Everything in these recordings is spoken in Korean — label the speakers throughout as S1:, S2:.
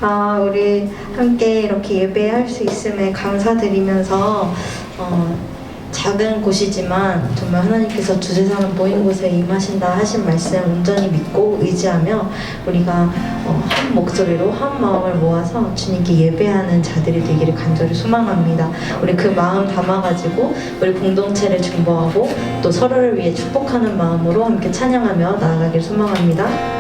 S1: 우리 함께 이렇게 예배할 수 있음에 감사드리면서 작은 곳이지만 정말 하나님께서 두세 사람 모인 곳에 임하신다 하신 말씀 온전히 믿고 의지하며 우리가 한 목소리로 한 마음을 모아서 주님께 예배하는 자들이 되기를 간절히 소망합니다. 우리 그 마음 담아가지고 우리 공동체를 중보하고 또 서로를 위해 축복하는 마음으로 함께 찬양하며 나아가길 소망합니다.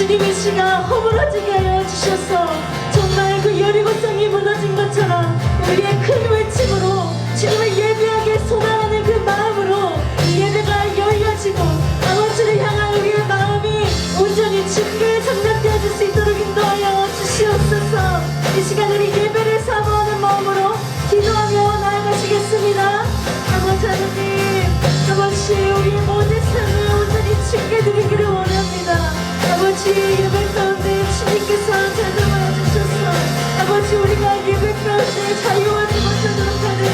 S2: 주님의 시가 허물어지게 하여 주셔서 정말 그 여리고성이 무너진 것처럼 우리의 큰 외침으로 주님을 예배하게 소망하는 그 마음으로 이 예배가 열려지고 아버지를 향한 우리의 마음이 온전히 주께 장락되어질 수 있도록 인도하여 주시옵소서. 이 시간 우리 예배를 사모하는 마음으로 기도하며 나아가시겠습니다. 아버지 하나님, 아버지 우리의 모든 삶을 온전히 주께 드리기를 원합니다. 아버지 예배 가운데 주님께서 찾아와 주셔서 아버지 우리가 예배 가운데 자유하지 못하도록 하는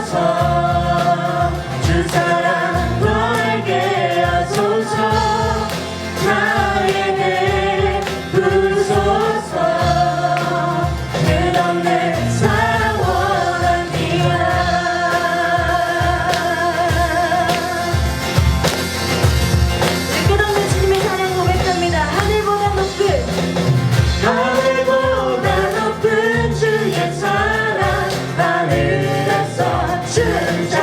S2: 주소서 주 사랑 너에게 하소서 나에게 부소서 끝없는 사랑 원합니다. 끝없는 주님의 사랑 고백합니다. 하늘보다 높은 주의 사랑 하늘에서 주자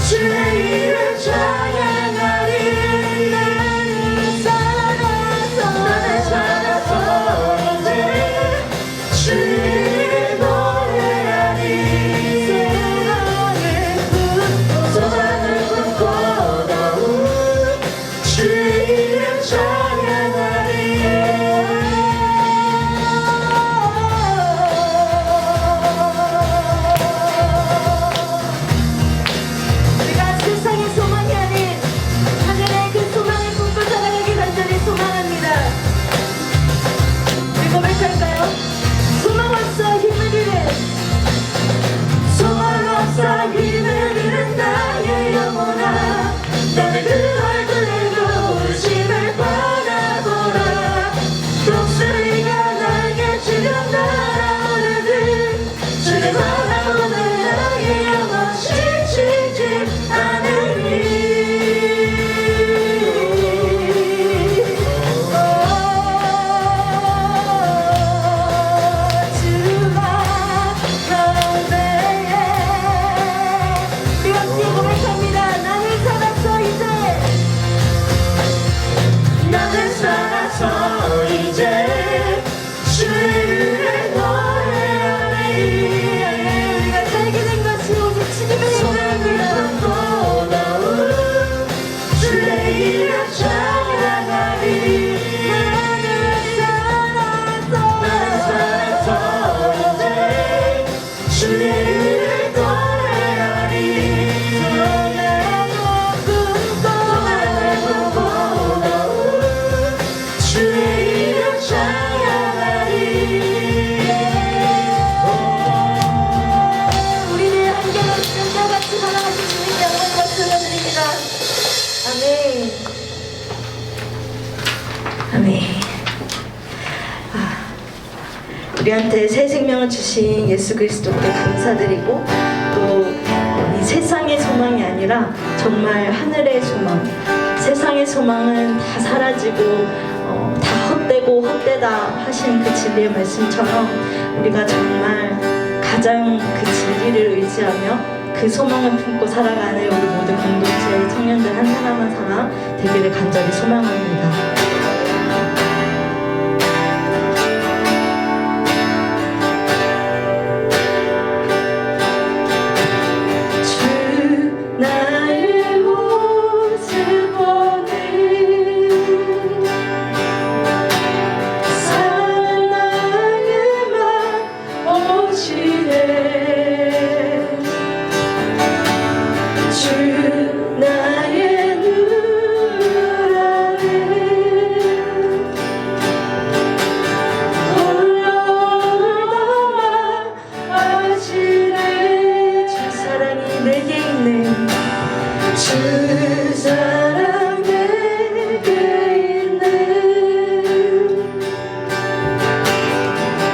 S2: 주의 이름 찬양하리. 나는 살아서 이제 주를 노래하리. 소망을 품고 더욱 주의 이름 찬양하리. 우리가 세상의 소망이 아닌 하늘의 그 소망을 품고 살아가기 간절히 소망합니다. 우리 고백할까요? 소망 없어 힘을 잃은, 소망 없어 힘을 잃은 나의 영혼아, 나는 그 얼굴로 울심을 바라보라. 독수리가 날개 치며 날아오르듯 주를 바라보는 나의 영혼 지치지 않으리. 주가 가운데에 우리 함께 고백합니다. 나는 살았어 이제, 나는 살아서 이제 주를 노래하리. 우리가 살게 된 것이 오직 주님의 이름입니다. 주의 이름 찬양하리. 나는 살아서 이제 주의 이름 노래하리. 소망을 품고 더욱 주의 이름 찬양하리. 우리를 한결같이 같이 사랑하신 주님께 영광 박수 올려드립니다. 아멘. 아멘.
S1: 우리한테 새 생명을 주신 예수 그리스도께 감사드리고, 또 이 세상의 소망이 아니라 정말 하늘의 소망, 세상의 소망은 다 사라지고 다 헛되고 헛되다 하신 그 진리의 말씀처럼 우리가 정말 가장 그 진리를 의지하며 그 소망을 품고 살아가는 우리 모든 공동체의 청년들 한 사람 한 사람 되기를 간절히 소망합니다.
S2: 나의 모습 보는 사랑 나의 맘 오시네. 주 나의 눈 안에 홀로 남아하시네.
S1: 주 사랑이 내게 있네.
S2: 주 사랑 내게 있네.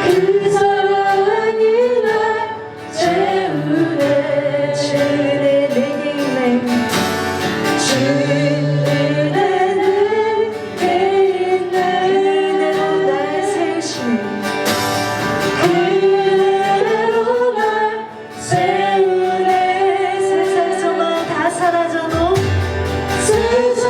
S2: 그 사랑이 날 채우네.
S1: 주 은혜 내게 있네.
S2: 주 은혜 내게 있네.
S1: 은혜로 날 세우시네.
S2: 그 은혜로 날 세우네.
S1: 세상 소망 다 사라져도
S2: 세상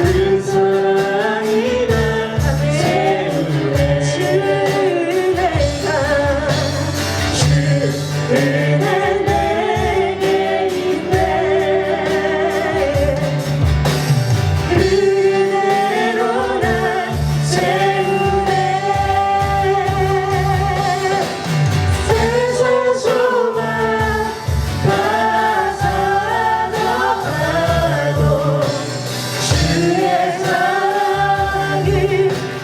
S3: 그 사랑이란 세우네 주는 내게 있네 그대로 날 세우네 세상 소망 다 사라져가도 주의 사랑이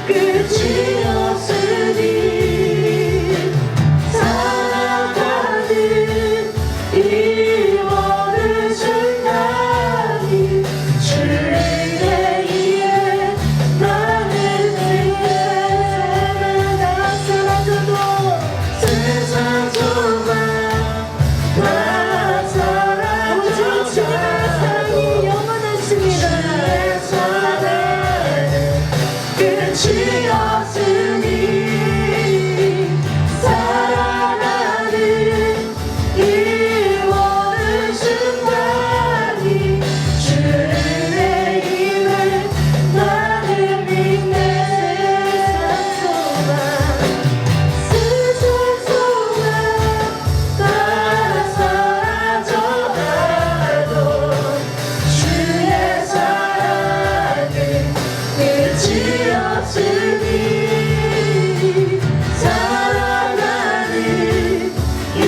S3: 끝이 없으니 살아가는 이 모든 순간이 주의 이에 나는 다 사라져도 세상 소망 다
S2: 오직 주님의 사랑이 영원하십니다.
S3: 끝이 없으니 살아가는 이 모든 순간이 주의 힘을 나는 믿네 세상 소망 다 사라져가도 주의 사랑은 끝이 없으니 살아가는 이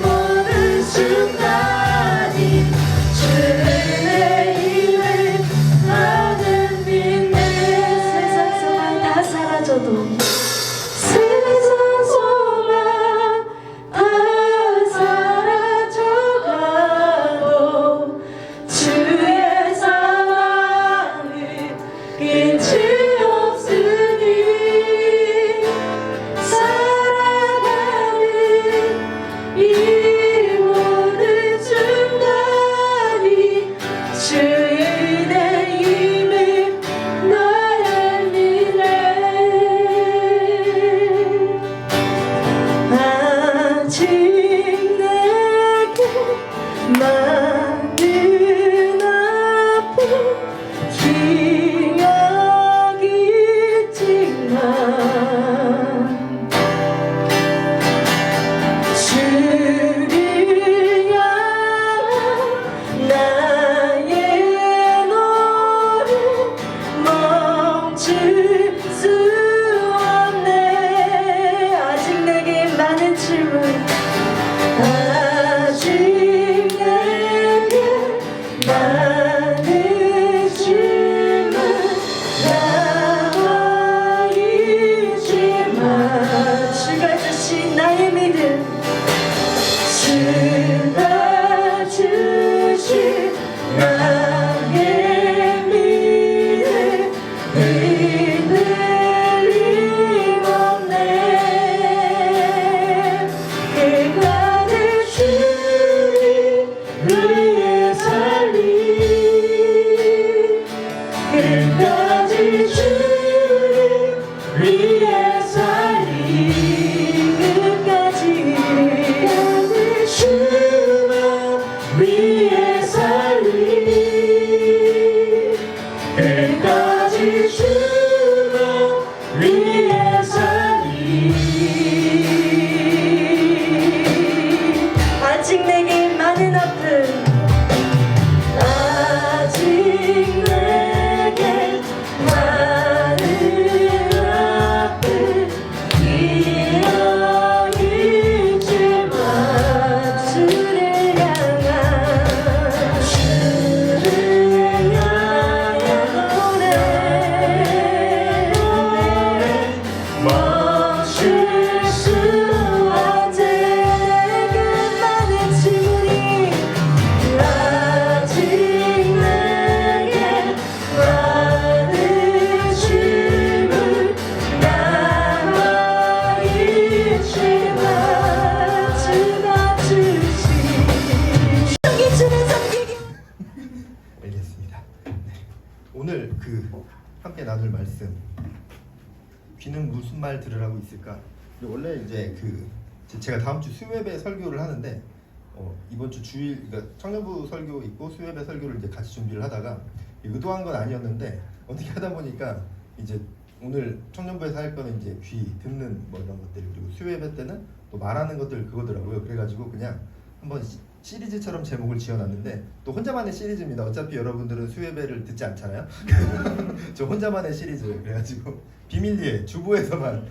S3: 모든 순간이 주의 힘을 나는 믿네
S2: 세상 소망 다 사라져도
S3: 세상 소망 다 사라져가도 주의 사랑은 끝이 없으니 살아가는 이 모든 순간이 주의 내 힘을 나를 믿네 아직 내게 많은 아픔 기억이 있지만 주를 향한 나의 노래 멈출 수 없네 아직 내게 많은 질문 아직 내게 많은 질문 남아있지만 주가 주신 나의 믿음 주가 주신 나의 믿음 흔들림 없네 끝까지 주를 위해 살리 끝까지 주를 위해 살리 끝까지 주만 위해 살리 끝까지 주만 위해 살리 아직 내게 많은 아픔 아직 내게 많은 아픔 기억이지만 주를 향한 노래 멈출 수 없네 내게 많은 질문이 아직 내게 많은 질문 남아있지만 주가 주신
S2: 섬기주는 섬기기
S4: 알겠습니다. 네. 오늘 함께 나눌 말씀 귀는 무슨 말 들으라고 있을까? 원래 이제 제가 다음 주 수요예배 설교를 하는데 이번 주 주일 그러니까 청년부 설교 있고 수요예배 설교를 이제 같이 준비를 하다가 의도한 건 아니었는데 어떻게 하다 보니까 이제 오늘 청년부에서 할 거는 이제 귀 듣는 뭐 이런 것들, 그리고 수요예배 때는 또 말하는 것들 그거더라고요. 그래가지고 그냥 한번 시리즈처럼 제목을 지어놨는데 또 혼자만의 시리즈입니다. 어차피 여러분들은 수요예배를 듣지 않잖아요. 저 혼자만의 시리즈. 그래가지고 비밀리에 주보에서만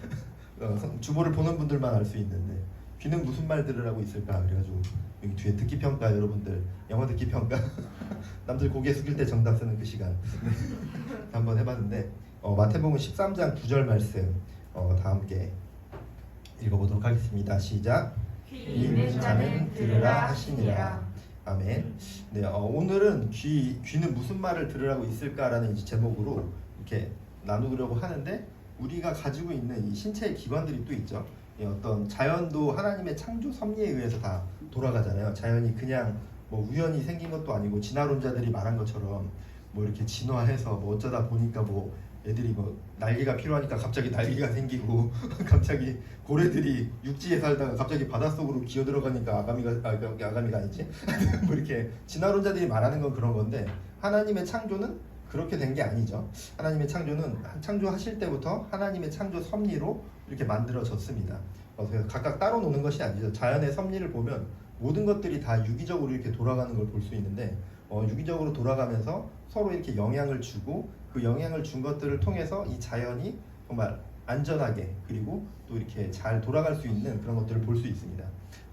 S4: 주보를 보는 분들만 알 수 있는데 귀는 무슨 말 들으라고 있을까. 그래가지고 여기 뒤에 듣기 평가, 여러분들 영어 듣기 평가 남들 고개 숙일 때 정답 쓰는 그 시간 한번 해봤는데 마태복음 13장 9절 말씀 다 함께 읽어보도록 하겠습니다. 시작.
S3: 귀 있는 자는 들으라 하시니라.
S4: 아멘. 네, 오늘은 귀는 무슨 말을 들으라고 있을까라는 이제 제목으로 이렇게 나누려고 하는데, 우리가 가지고 있는 이 신체의 기관들이 또 있죠. 어떤 자연도 하나님의 창조 섭리에 의해서 다 돌아가잖아요. 자연이 그냥 뭐 우연히 생긴 것도 아니고, 진화론자들이 말한 것처럼 뭐 이렇게 진화해서 뭐 어쩌다 보니까 뭐 애들이 뭐 날개가 필요하니까 갑자기 날개가 생기고 갑자기 고래들이 육지에 살다가 갑자기 바닷속으로 기어 들어가니까 아가미가 아니지 뭐 이렇게 진화론자들이 말하는 건 그런 건데, 하나님의 창조는 그렇게 된 게 아니죠. 하나님의 창조는 창조하실 때부터 하나님의 창조 섭리로 이렇게 만들어졌습니다. 그래서 각각 따로 노는 것이 아니죠. 자연의 섭리를 보면 모든 것들이 다 유기적으로 이렇게 돌아가는 걸 볼 수 있는데, 유기적으로 돌아가면서 서로 이렇게 영향을 주고, 그 영향을 준 것들을 통해서 이 자연이 정말 안전하게 그리고 또 이렇게 잘 돌아갈 수 있는 그런 것들을 볼 수 있습니다.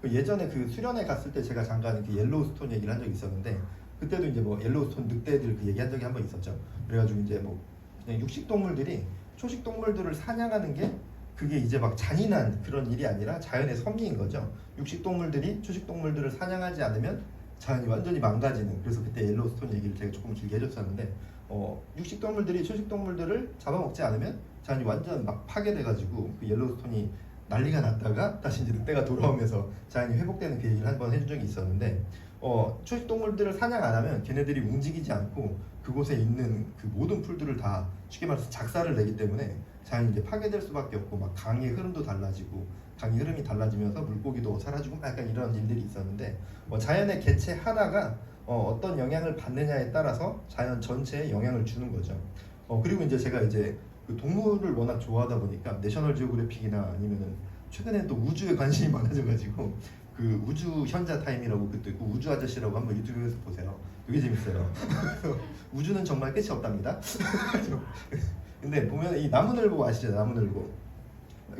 S4: 예전에 그 수련회 갔을 때 제가 잠깐 그 옐로우스톤 얘기를 한 적이 있었는데, 그때도 이제 뭐 옐로우스톤 늑대들 그 얘기한 적이 한 번 있었죠. 그래가지고 이제 뭐 그냥 육식 동물들이 초식 동물들을 사냥하는 게 그게 이제 막 잔인한 그런 일이 아니라 자연의 섭리인 거죠. 육식 동물들이 초식 동물들을 사냥하지 않으면 자연이 완전히 망가지는. 그래서 그때 옐로우스톤 얘기를 제가 조금 길게 해줬었는데, 육식 동물들이 초식 동물들을 잡아먹지 않으면 자연이 완전 막 파괴돼가지고 그 옐로우스톤이 난리가 났다가 다시 이제 늑대가 돌아오면서 자연이 회복되는 그 얘기를 한번 해준 적이 있었는데, 초식 동물들을 사냥 안 하면 걔네들이 움직이지 않고 그곳에 있는 그 모든 풀들을 다 쉽게 말해서 작사를 내기 때문에 자연이 이제 파괴될 수밖에 없고, 막 강의 흐름도 달라지고, 강의 흐름이 달라지면서 물고기도 사라지고 약간 이런 일들이 있었는데, 자연의 개체 하나가 어떤 영향을 받느냐에 따라서 자연 전체에 영향을 주는 거죠. 그리고 이제 제가 이제 그 동물을 워낙 좋아하다 보니까 내셔널 지오그래픽이나 아니면은 최근에 또 우주에 관심이 많아져가지고 그 우주 현자 타임이라고 그것도 있고 우주 아저씨라고 한번 유튜브에서 보세요. 되게 재밌어요. 우주는 정말 끝이 없답니다. 근데 보면 이 나무늘보 아시죠? 나무늘보.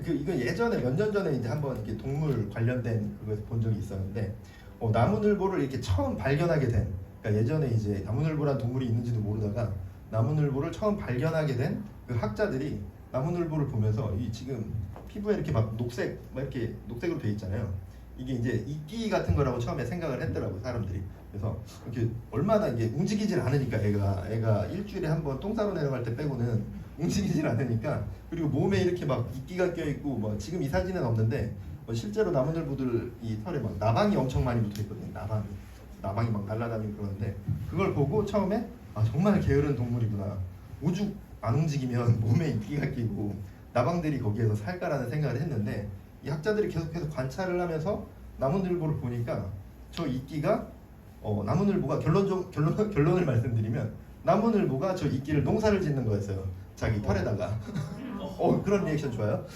S4: 이거 예전에 몇 년 전에 이제 한번 이렇게 동물 관련된 그거에서 본 적이 있었는데, 나무늘보를 이렇게 처음 발견하게 된, 그러니까 예전에 이제 나무늘보란 동물이 있는지도 모르다가 나무늘보를 처음 발견하게 된 그 학자들이 나무늘보를 보면서 이 지금 피부에 이렇게 막 녹색, 막 이렇게 녹색으로 돼 있잖아요. 이게 이제 이끼 같은 거라고 처음에 생각을 했더라고 사람들이. 그래서 이렇게 얼마나 이게 움직이질 않으니까 애가 일주일에 한번 똥 싸러 내려갈 때 빼고는 움직이질 않으니까, 그리고 몸에 이렇게 막 이끼가 껴있고, 뭐 지금 이 사진은 없는데 실제로 나무늘보들 이 털에 막 나방이 엄청 많이 붙어있거든요. 나방이 막 날아다니고 그러는데, 그걸 보고 처음에 정말 게으른 동물이구나. 오죽 안 움직이면 몸에 이끼가 끼고 나방들이 거기에서 살까라는 생각을 했는데, 이 학자들이 계속해서 관찰을 하면서 나무늘보를 보니까 저 이끼가 나무늘보가 결론을 말씀드리면 나무늘보가 저 이끼를 농사를 짓는 거였어요. 자기 털에다가. 그런 리액션 좋아요?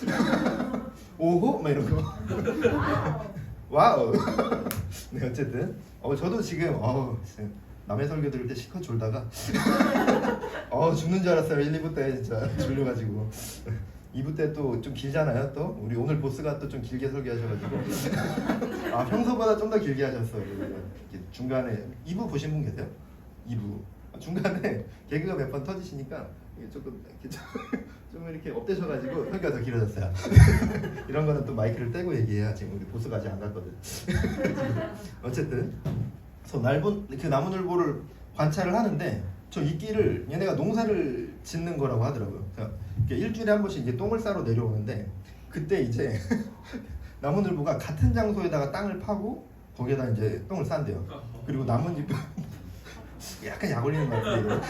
S4: 오호? 막 이런 거. 와우. 네, 어쨌든 저도 지금 남의 설교 들을 때 실컷 졸다가 죽는 줄 알았어요. 1, 2부 때 진짜 졸려가지고. 2부 때 또 좀 길잖아요. 또 우리 오늘 보스가 또 좀 길게 설교하셔가지고 평소보다 좀 더 길게 하셨어요. 중간에 2부 보신 분 계세요? 2부 중간에 개그가 몇 번 터지시니까 조금 이렇게 좀 이렇게 업되셔가지고 설교가 더 길어졌어요. 이런 거는 또 마이크를 떼고 얘기해야. 지금 우리 보스가 아직 안 갔거든. 어쨌든 그 나무늘보를 관찰을 하는데, 저 이끼를 얘네가 농사를 짓는 거라고 하더라고요. 일주일에 한 번씩 이제 똥을 싸러 내려오는데, 그때 이제 나무늘보가 같은 장소에다가 땅을 파고 거기에다 이제 똥을 싼대요. 그리고 나뭇잎 약간 약 올리는 것 같아요.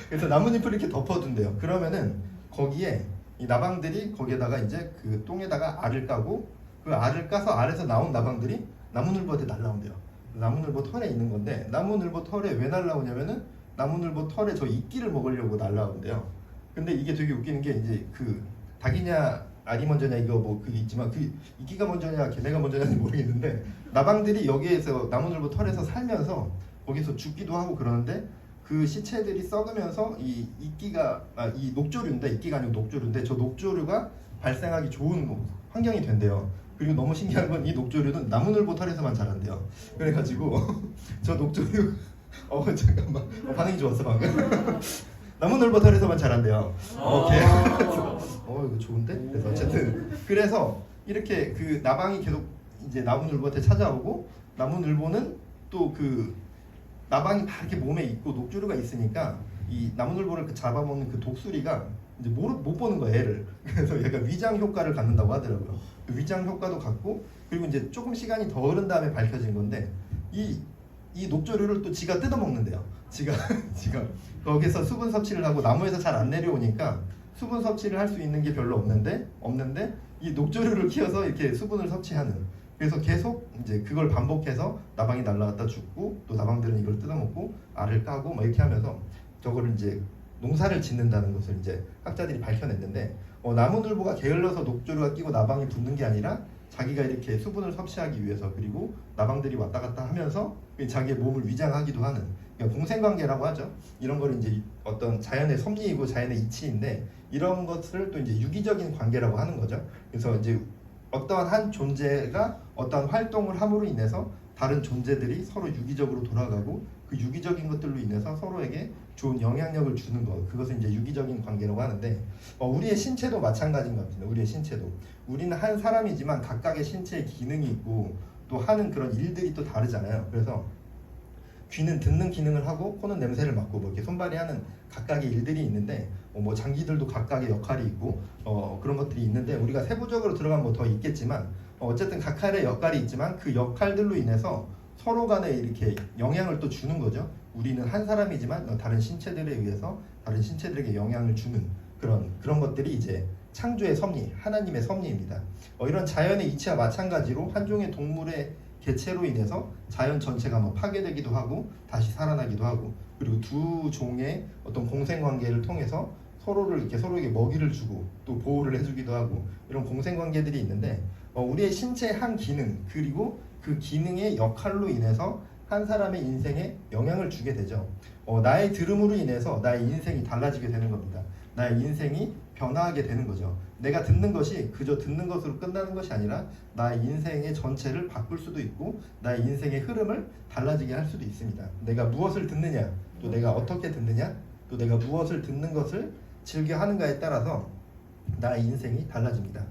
S4: 그래서 나뭇잎을 이렇게 덮어둔대요. 그러면은 거기에 이 나방들이 거기에다가 이제 그 똥에다가 알을 까고, 그 알을 까서 알에서 나온 나방들이 나무늘보한테 날라온대요. 나무늘보 털에 있는 건데, 나무늘보 털에 왜 날라오냐면은 나무늘보 털에 저 이끼를 먹으려고 날라오는데요. 근데 이게 되게 웃기는 게 이제 그 닭이냐 알이 먼저냐 이거 뭐 그게 있지만 그 이끼가 먼저냐 걔네가 먼저냐는 모르겠는데 나방들이 여기에서 나무늘보 털에서 살면서 거기서 죽기도 하고 그러는데 그 시체들이 썩으면서 이 이끼가 이 녹조류인데 이끼가 아니고 녹조류인데 저 녹조류가 발생하기 좋은 환경이 된대요. 그리고 너무 신기한 건 이 녹조류는 나무늘보 털에서만 자란대요. 그래가지고 저 녹조류 잠깐만 반응이 좋았어 방금. 나무늘보 털에서만 자란대요. 이거 좋은데? 그래서 어쨌든 그래서 이렇게 그 나방이 계속 이제 나무늘보한테 찾아오고 나무늘보는 또 그 나방이 다 이렇게 몸에 있고 녹조류가 있으니까 이 나무늘보를 잡아먹는 그 독수리가 이제 못 보는 거야 애를. 그래서 약간 위장 효과를 갖는다고 하더라고요. 위장 효과도 갖고 그리고 이제 조금 시간이 더 흐른 다음에 밝혀진 건데 이 녹조류를 또 지가 뜯어먹는데요. 지가 거기서 수분 섭취를 하고 나무에서 잘 안 내려오니까 수분 섭취를 할 수 있는 게 별로 없는데 이 녹조류를 키워서 이렇게 수분을 섭취하는. 그래서 계속 이제 그걸 반복해서 나방이 날아갔다 죽고 또 나방들은 이걸 뜯어먹고 알을 까고 막 이렇게 하면서 저거를 이제 농사를 짓는다는 것을 이제 학자들이 밝혀냈는데 나무늘보가 게을러서 녹조류가 끼고 나방이 붙는 게 아니라 자기가 이렇게 수분을 섭취하기 위해서 그리고 나방들이 왔다 갔다 하면서 자기의 몸을 위장하기도 하는 그러니까 공생관계라고 하죠. 이런 거를 이제 어떤 자연의 섭리이고 자연의 이치인데 이런 것을 또 이제 유기적인 관계라고 하는 거죠. 그래서 이제 어떠한 한 존재가 어떠한 활동을 함으로 인해서 다른 존재들이 서로 유기적으로 돌아가고 그 유기적인 것들로 인해서 서로에게 좋은 영향력을 주는 것 그것을 이제 유기적인 관계라고 하는데 우리의 신체도 마찬가지인 것 같습니다. 우리의 신체도 우리는 한 사람이지만 각각의 신체의 기능이 있고 또 하는 그런 일들이 또 다르잖아요. 그래서 귀는 듣는 기능을 하고 코는 냄새를 맡고 뭐 이렇게 손발이 하는 각각의 일들이 있는데 뭐 장기들도 각각의 역할이 있고 그런 것들이 있는데 우리가 세부적으로 들어가면 뭐 더 있겠지만 어쨌든 각각의 역할이 있지만 그 역할들로 인해서 서로 간에 이렇게 영향을 또 주는 거죠. 우리는 한 사람이지만 다른 신체들에 의해서 다른 신체들에게 영향을 주는 그런 것들이 이제 창조의 섭리, 하나님의 섭리입니다. 이런 자연의 이치와 마찬가지로 한 종의 동물의 개체로 인해서 자연 전체가 뭐 파괴되기도 하고 다시 살아나기도 하고 그리고 두 종의 어떤 공생관계를 통해서 서로에게 먹이를 주고 또 보호를 해주기도 하고 이런 공생관계들이 있는데 우리의 신체의 한 기능 그리고 그 기능의 역할로 인해서 한 사람의 인생에 영향을 주게 되죠. 나의 들음으로 인해서 나의 인생이 달라지게 되는 겁니다. 나의 인생이 변화하게 되는 거죠. 내가 듣는 것이 그저 듣는 것으로 끝나는 것이 아니라 나의 인생의 전체를 바꿀 수도 있고 나의 인생의 흐름을 달라지게 할 수도 있습니다. 내가 무엇을 듣느냐, 또 내가 어떻게 듣느냐, 또 내가 무엇을 듣는 것을 즐겨 하는가에 따라서 나의 인생이 달라집니다.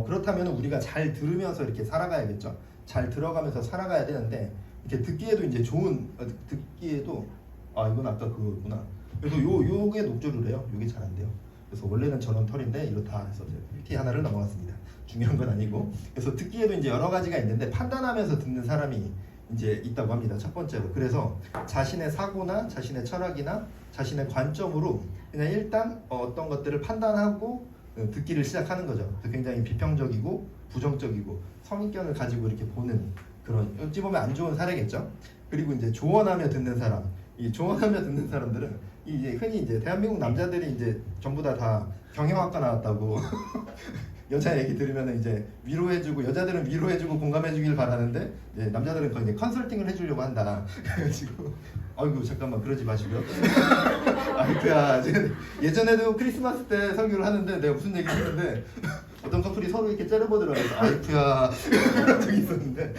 S4: 그렇다면 우리가 잘 들으면서 이렇게 살아가야겠죠. 잘 들어가면서 살아가야 되는데 이렇게 듣기에도 이제 좋은 듣기에도 이건 아까 그거구나. 그래서 요게 녹조류래요. 요게 잘 안 돼요. 그래서 원래는 저런 털인데 이렇다 해서 티 하나를 넘어갔습니다. 중요한 건 아니고. 그래서 듣기에도 이제 여러 가지가 있는데 판단하면서 듣는 사람이 이제 있다고 합니다. 첫 번째로. 그래서 자신의 사고나 자신의 철학이나 자신의 관점으로 그냥 일단 어떤 것들을 판단하고 듣기를 시작하는 거죠. 굉장히 비평적이고 부정적이고 선입견을 가지고 이렇게 보는 그런 어찌 보면 안 좋은 사례겠죠. 그리고 이제 조언하며 듣는 사람. 이 조언하며 듣는 사람들은 이제 흔히 이제 대한민국 남자들이 이제 전부 다 경영학과 나왔다고 여자 얘기 들으면 이제 위로해주고 여자들은 위로해주고 공감해주길 바라는데 이제 남자들은 거의 이제 컨설팅을 해주려고 한다. 그래가지고 아이고 잠깐만 그러지 마시고요. 아이쿠야 예전에도 크리스마스 때 설교를 하는데 내가 무슨 얘기를 했는데 어떤 커플이 서로 이렇게 째려보더라고요. 아이쿠야 그런 적이 있었는데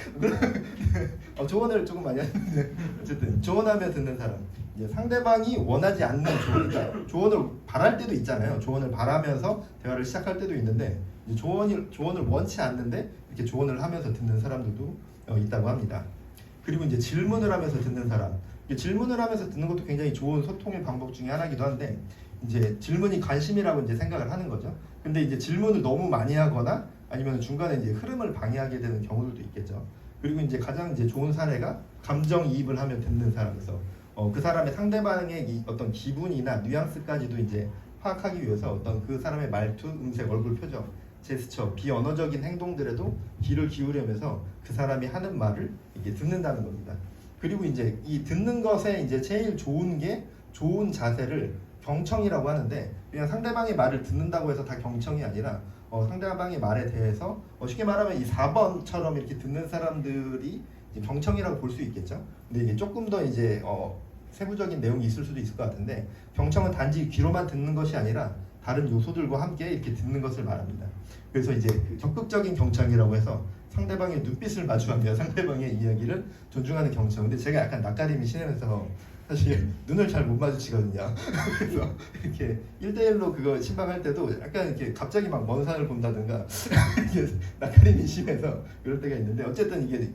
S4: 조언을 조금 많이 하는데 어쨌든 조언하며 듣는 사람 이제 상대방이 원하지 않는 조언, 조언을 바랄 때도 있잖아요. 조언을 바라면서 대화를 시작할 때도 있는데 이제 조언을 원치 않는데 이렇게 조언을 하면서 듣는 사람들도 있다고 합니다. 그리고 이제 질문을 하면서 듣는 사람 질문을 하면서 듣는 것도 굉장히 좋은 소통의 방법 중에 하나이기도 한데 이제 질문이 관심이라고 이제 생각을 하는 거죠. 근데 이제 질문을 너무 많이 하거나 아니면 중간에 이제 흐름을 방해하게 되는 경우들도 있겠죠. 그리고 이제 가장 이제 좋은 사례가 감정이입을 하며 듣는 사람에서 그 사람의 상대방의 어떤 기분이나 뉘앙스까지도 이제 파악하기 위해서 어떤 그 사람의 말투, 음색, 얼굴 표정, 제스처, 비언어적인 행동들에도 귀를 기울이면서 그 사람이 하는 말을 이게 듣는다는 겁니다. 그리고 이제 이 듣는 것에 이제 제일 좋은 게 좋은 자세를 경청이라고 하는데, 그냥 상대방의 말을 듣는다고 해서 다 경청이 아니라 상대방의 말에 대해서 쉽게 말하면 이 4번처럼 이렇게 듣는 사람들이 이제 경청이라고 볼 수 있겠죠. 근데 이게 조금 더 이제 세부적인 내용이 있을 수도 있을 것 같은데, 경청은 단지 귀로만 듣는 것이 아니라 다른 요소들과 함께 이렇게 듣는 것을 말합니다. 그래서 이제 그 적극적인 경청이라고 해서 상대방의 눈빛을 마주하며 상대방의 이야기를 존중하는 경청. 근데 제가 약간 낯가림이 심해서 사실 눈을 잘 못 마주치거든요. 그래서 이렇게 1대1로 그거 신방할 때도 약간 이렇게 갑자기 막 먼 산을 본다든가 이게 낯가림이 심해서 그럴 때가 있는데, 어쨌든 이게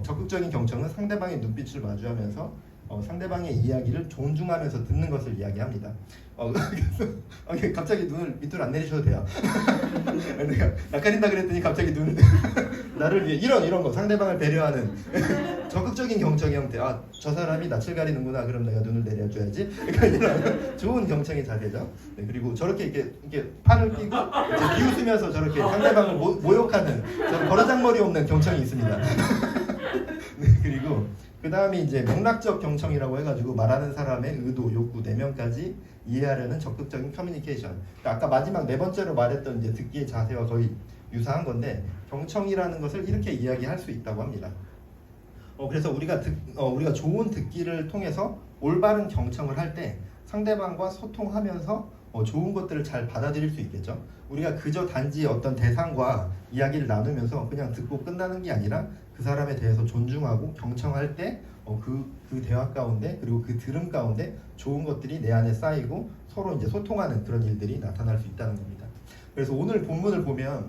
S4: 적극적인 경청은 상대방의 눈빛을 마주하면서 상대방의 이야기를 존중하면서 듣는 것을 이야기합니다. 그래서 갑자기 눈을 밑으로 안 내리셔도 돼요. 내가 낯가린다 그랬더니 갑자기 눈을 나를 위해 이런 거 상대방을 배려하는 적극적인 경청의 형태. 아, 저 사람이 낯을 가리는구나. 그럼 내가 눈을 내려줘야지. 그러니까 이런 좋은 경청의 자세죠. 네, 그리고 저렇게 이렇게 팔을 끼고 이렇게 비웃으면서 저렇게 상대방을 모욕하는 저런 버르장머리 없는 경청이 있습니다. 네, 그리고 그 다음에 이제 맥락적 경청이라고 해가지고 말하는 사람의 의도, 욕구, 내면까지 이해하려는 적극적인 커뮤니케이션. 그러니까 아까 마지막 네 번째로 말했던 이제 듣기의 자세와 거의 유사한 건데, 경청이라는 것을 이렇게 이야기할 수 있다고 합니다. 그래서 우리가 좋은 듣기를 통해서 올바른 경청을 할 때 상대방과 소통하면서 좋은 것들을 잘 받아들일 수 있겠죠. 우리가 그저 단지 어떤 대상과 이야기를 나누면서 그냥 듣고 끝나는 게 아니라 그 사람에 대해서 존중하고 경청할 때 그 대화 가운데, 그리고 그 들음 가운데 좋은 것들이 내 안에 쌓이고 서로 이제 소통하는 그런 일들이 나타날 수 있다는 겁니다. 그래서 오늘 본문을 보면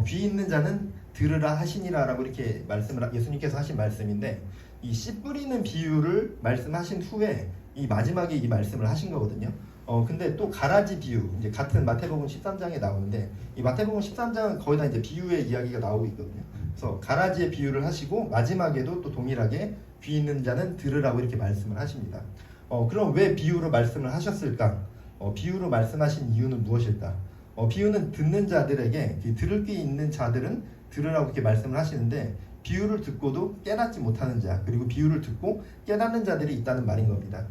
S4: 귀 있는 자는 들으라 하시니라라고 이렇게 예수님께서 하신 말씀인데, 이 씨 뿌리는 비유를 말씀하신 후에 이 마지막에 이 말씀을 하신 거거든요. 근데 또 가라지 비유, 이제 같은 마태복음 13장에 나오는데, 이 마태복음 13장은 거의 다 이제 비유의 이야기가 나오고 있거든요. 그래서 가라지의 비유를 하시고 마지막에도 또 동일하게 귀 있는 자는 들으라고 이렇게 말씀을 하십니다. 그럼 왜 비유로 말씀을 하셨을까? 비유로 말씀하신 이유는 무엇일까? 비유는 듣는 자들에게, 들을 귀 있는 자들은 들으라고 이렇게 말씀을 하시는데, 비유를 듣고도 깨닫지 못하는 자, 그리고 비유를 듣고 깨닫는 자들이 있다는 말인 겁니다.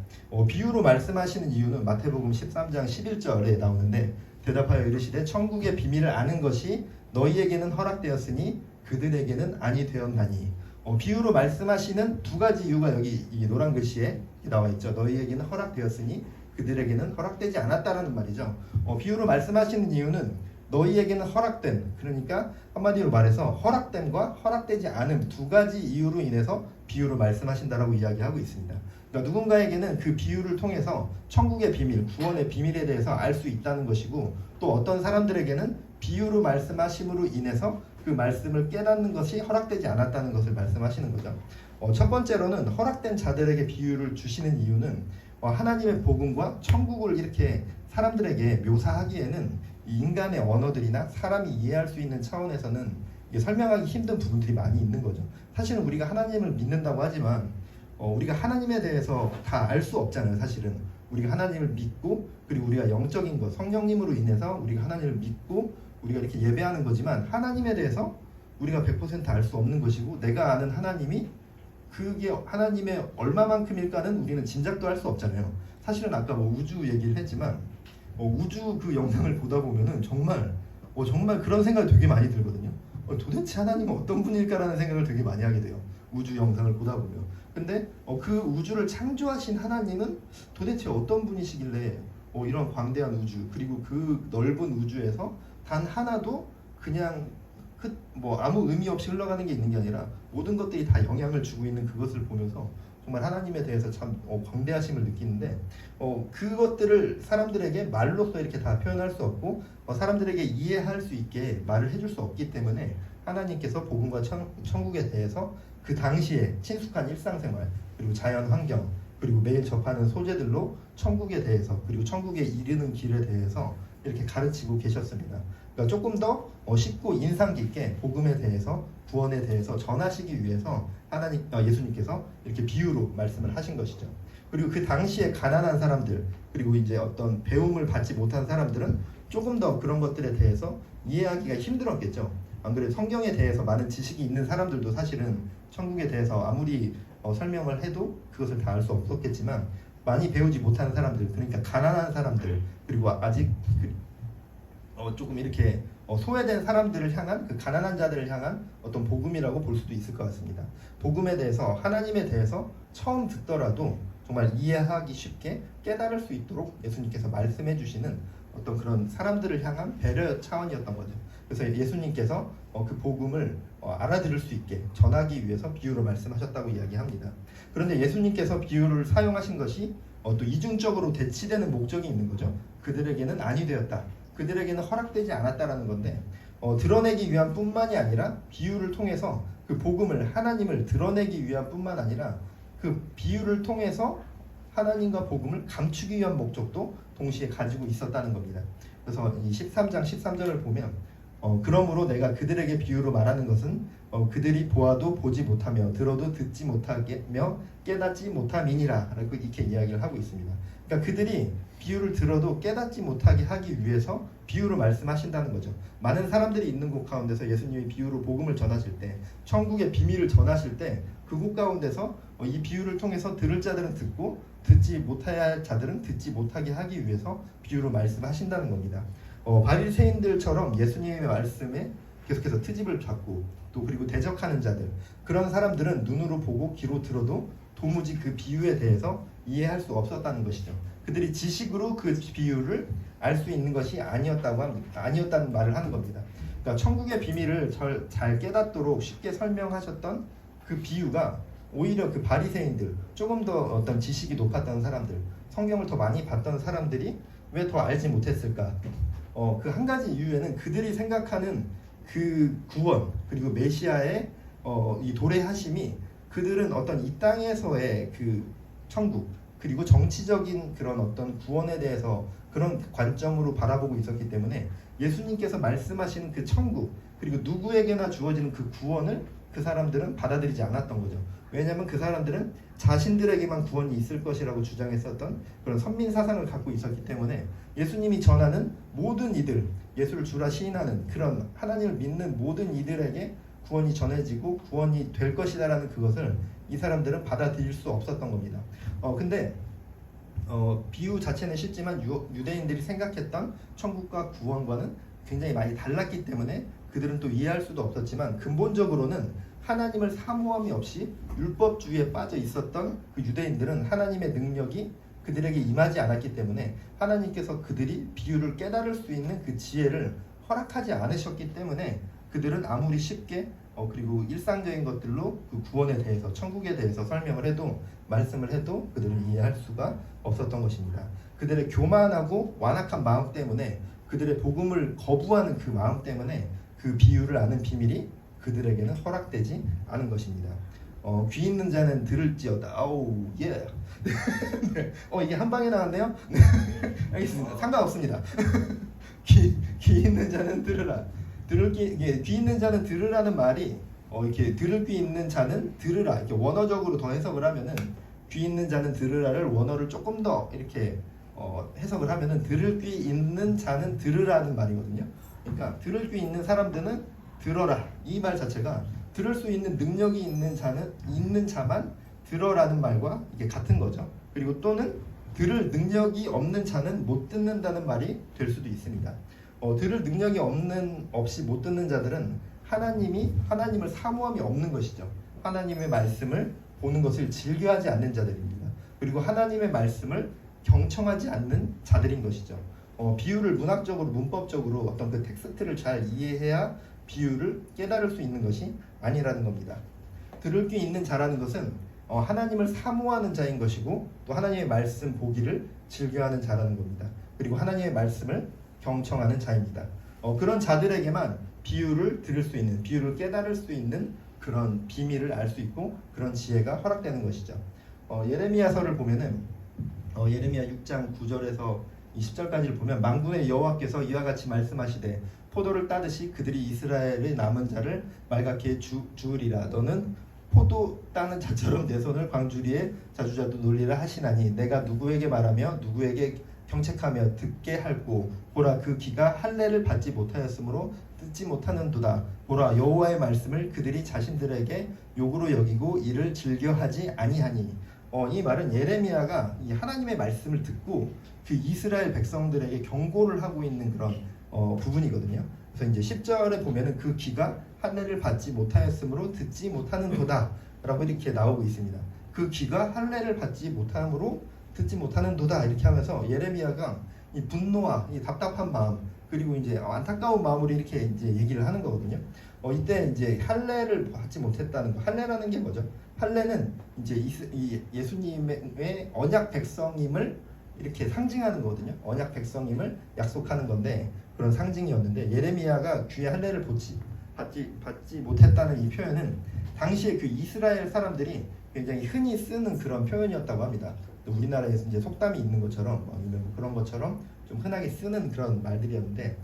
S4: 비유로 말씀하시는 이유는 마태복음 13장 11절에 나오는데, 대답하여 이르시되 천국의 비밀을 아는 것이 너희에게는 허락되었으니 그들에게는 아니 되었나니. 비유로 말씀하시는 두 가지 이유가 여기 이 노란 글씨에 나와 있죠. 너희에게는 허락되었으니 그들에게는 허락되지 않았다라는 말이죠. 비유로 말씀하시는 이유는 너희에게는 허락된, 그러니까 한마디로 말해서 허락됨과 허락되지 않음 두 가지 이유로 인해서 비유로 말씀하신다라고 이야기하고 있습니다. 그러니까 누군가에게는 그 비유를 통해서 천국의 비밀, 구원의 비밀에 대해서 알 수 있다는 것이고, 또 어떤 사람들에게는 비유로 말씀하심으로 인해서 그 말씀을 깨닫는 것이 허락되지 않았다는 것을 말씀하시는 거죠. 첫 번째로는 허락된 자들에게 비유를 주시는 이유는 하나님의 복음과 천국을 이렇게 사람들에게 묘사하기에는 이 인간의 언어들이나 사람이 이해할 수 있는 차원에서는 이게 설명하기 힘든 부분들이 많이 있는 거죠. 사실은 우리가 하나님을 믿는다고 하지만 우리가 하나님에 대해서 다 알 수 없잖아요. 사실은 우리가 하나님을 믿고, 그리고 우리가 영적인 것, 성령님으로 인해서 우리가 하나님을 믿고 우리가 이렇게 예배하는 거지만, 하나님에 대해서 우리가 100% 알 수 없는 것이고, 내가 아는 하나님이 그게 하나님의 얼마만큼일까는 우리는 짐작도 할 수 없잖아요. 사실은 아까 우주 얘기를 했지만 우주 그 영상을 보다 보면은 정말 그런 생각이 되게 많이 들거든요. 도대체 하나님은 어떤 분일까라는 생각을 되게 많이 하게 돼요. 우주 영상을 보다 보면. 근데 그 우주를 창조하신 하나님은 도대체 어떤 분이시길래 이런 광대한 우주, 그리고 그 넓은 우주에서 단 하나도 그냥 아무 의미 없이 흘러가는 게 있는 게 아니라 모든 것들이 다 영향을 주고 있는 그것을 보면서 정말 하나님에 대해서 참 광대하심을 느끼는데, 그것들을 사람들에게 말로써 이렇게 다 표현할 수 없고 사람들에게 이해할 수 있게 말을 해줄 수 없기 때문에 하나님께서 복음과 천국에 대해서 그 당시에 친숙한 일상생활, 그리고 자연 환경, 그리고 매일 접하는 소재들로 천국에 대해서, 그리고 천국에 이르는 길에 대해서 이렇게 가르치고 계셨습니다. 그러니까 조금 더 쉽고 인상 깊게 복음에 대해서, 구원에 대해서 전하시기 위해서 예수님께서 이렇게 비유로 말씀을 하신 것이죠. 그리고 그 당시에 가난한 사람들, 그리고 이제 어떤 배움을 받지 못한 사람들은 조금 더 그런 것들에 대해서 이해하기가 힘들었겠죠. 안 그래도 성경에 대해서 많은 지식이 있는 사람들도 사실은 천국에 대해서 아무리 설명을 해도 그것을 다 알 수 없었겠지만, 많이 배우지 못한 사람들, 그러니까 가난한 사람들, 그리고 아직 조금 이렇게 소외된 사람들을 향한, 그 가난한 자들을 향한 어떤 복음이라고 볼 수도 있을 것 같습니다. 복음에 대해서, 하나님에 대해서 처음 듣더라도 정말 이해하기 쉽게 깨달을 수 있도록 예수님께서 말씀해 주시는 어떤 그런 사람들을 향한 배려 차원이었던 거죠. 그래서 예수님께서 그 복음을 알아들을 수 있게 전하기 위해서 비유로 말씀하셨다고 이야기합니다. 그런데 예수님께서 비유를 사용하신 것이 또 이중적으로 대치되는 목적이 있는 거죠. 그들에게는 아니 되었다, 그들에게는 허락되지 않았다라는 건데, 드러내기 위한 뿐만이 아니라 비유를 통해서 그 복음을, 하나님을 드러내기 위한 뿐만 아니라 그 비유를 통해서 하나님과 복음을 감추기 위한 목적도 동시에 가지고 있었다는 겁니다. 그래서 이 13장 13절을 보면 그러므로 내가 그들에게 비유로 말하는 것은 그들이 보아도 보지 못하며 들어도 듣지 못하며 깨닫지 못함이니라 라고 이렇게 이야기를 하고 있습니다. 그러니까 그들이 비유를 들어도 깨닫지 못하게 하기 위해서 비유로 말씀하신다는 거죠. 많은 사람들이 있는 곳 가운데서 예수님이 비유로 복음을 전하실 때, 천국의 비밀을 전하실 때 그곳 가운데서 이 비유를 통해서 들을 자들은 듣고 듣지 못해야 할 자들은 듣지 못하게 하기 위해서 비유로 말씀하신다는 겁니다. 바리새인들처럼 예수님의 말씀에 계속해서 트집을 잡고 또 그리고 대적하는 자들, 그런 사람들은 눈으로 보고 귀로 들어도 도무지 그 비유에 대해서 이해할 수 없었다는 것이죠. 그들이 지식으로 그 비유를 알 수 있는 것이 아니었다는 말을 하는 겁니다. 그러니까 천국의 비밀을 잘 깨닫도록 쉽게 설명하셨던 그 비유가 오히려 그 바리새인들, 조금 더 어떤 지식이 높았던 사람들, 성경을 더 많이 봤던 사람들이 왜 더 알지 못했을까? 그 한 가지 이유에는 그들이 생각하는 그 구원, 그리고 메시아의 이 도래하심이, 그들은 어떤 이 땅에서의 그 천국, 그리고 정치적인 그런 어떤 구원에 대해서 그런 관점으로 바라보고 있었기 때문에 예수님께서 말씀하시는 그 천국, 그리고 누구에게나 주어지는 그 구원을 그 사람들은 받아들이지 않았던 거죠. 왜냐하면 그 사람들은 자신들에게만 구원이 있을 것이라고 주장했었던 그런 선민 사상을 갖고 있었기 때문에 예수님이 전하는 모든 이들, 예수를 주라 시인하는 그런 하나님을 믿는 모든 이들에게 구원이 전해지고 구원이 될 것이다라는 그것을 이 사람들은 받아들일 수 없었던 겁니다. 근데 비유 자체는 쉽지만 유대인들이 생각했던 천국과 구원과는 굉장히 많이 달랐기 때문에 그들은 또 이해할 수도 없었지만, 근본적으로는 하나님을 사모함이 없이 율법주의에 빠져 있었던 그 유대인들은 하나님의 능력이 그들에게 임하지 않았기 때문에 하나님께서 그들이 비유를 깨달을 수 있는 그 지혜를 허락하지 않으셨기 때문에 그들은 아무리 쉽게 그리고 일상적인 것들로 그 구원에 대해서, 천국에 대해서 설명을 해도, 말씀을 해도 그들은 이해할 수가 없었던 것입니다. 그들의 교만하고 완악한 마음 때문에, 그들의 복음을 거부하는 그 마음 때문에 그 비유를 아는 비밀이 그들에게는 허락되지 않은 것입니다. 귀 있는 자는 들을지어다. 아우 예. 네. 이게 한 방에 나왔네요. 네. 알겠습니다. 상관없습니다. 귀 있는 자는 들으라. 귀 있는 자는 들으라는 말이 이렇게 들을 귀 있는 자는 들으라, 이렇게 원어적으로 더 해석을 하면은, 귀 있는 자는 들으라를 원어를 조금 더 이렇게 해석을 하면은 들을 귀 있는 자는 들으라는 말이거든요. 그러니까 들을 귀 있는 사람들은 들어라, 이 말 자체가 들을 수 있는 능력이 있는 자만 들어라는 말과 이게 같은 거죠. 그리고 또는 들을 능력이 없는 자는 못 듣는다는 말이 될 수도 있습니다. 들을 능력이 없이 못 듣는 자들은 하나님을 사모함이 없는 것이죠. 하나님의 말씀을 보는 것을 즐겨하지 않는 자들입니다. 그리고 하나님의 말씀을 경청하지 않는 자들인 것이죠. 비유를 문학적으로, 문법적으로 어떤 그 텍스트를 잘 이해해야 비유를 깨달을 수 있는 것이 아니라는 겁니다. 들을 귀 있는 자라는 것은 하나님을 사모하는 자인 것이고, 또 하나님의 말씀 보기를 즐겨하는 자라는 겁니다. 그리고 하나님의 말씀을 경청하는 자입니다. 그런 자들에게만 비유를 들을 수 있는, 비유를 깨달을 수 있는 그런 비밀을 알 수 있고 그런 지혜가 허락되는 것이죠. 예레미야서를 보면은 예레미야 6장 9절에서 20절까지를 보면, 만군의 여호와께서 이와 같이 말씀하시되 포도를 따듯이 그들이 이스라엘의 남은 자를 말갛게 주으리라. 너는 포도 따는 자처럼 내 손을 광주리에 자주자주 놀리라 하시나니 내가 누구에게 말하며 누구에게 경책하며 듣게 할고, 보라 그 귀가 할례를 받지 못하였으므로 듣지 못하는도다. 보라 여호와의 말씀을 그들이 자신들에게 욕으로 여기고 이를 즐겨하지 아니하니. 이 말은 예레미야가 이 하나님의 말씀을 듣고 그 이스라엘 백성들에게 경고를 하고 있는 그런 부분이거든요. 그래서 이제 10절에 보면은 그 귀가 할례를 받지 못하였으므로 듣지 못하는도다 라고 이렇게 나오고 있습니다. 그 귀가 할례를 받지 못함으로 듣지 못하는도다 이렇게 하면서 예레미야가 이 분노와 이 답답한 마음 그리고 이제 안타까운 마음으로 이렇게 이제 얘기를 하는 거거든요. 이때 이제 할례를 받지 못했다는 거. 할례라는 게 뭐죠? 할례는 이제 이 예수님의 언약 백성임을 이렇게 상징하는 거거든요. 언약 백성임을 약속하는 건데 그런 상징이었는데 예레미야가 귀에 할례를 받지 못했다는 이 표현은 당시에 그 이스라엘 사람들이 굉장히 흔히 쓰는 그런 표현이었다고 합니다. 또 우리나라에서 이제 속담이 있는 것처럼 아니면 그런 것처럼 좀 흔하게 쓰는 그런 말들이었는데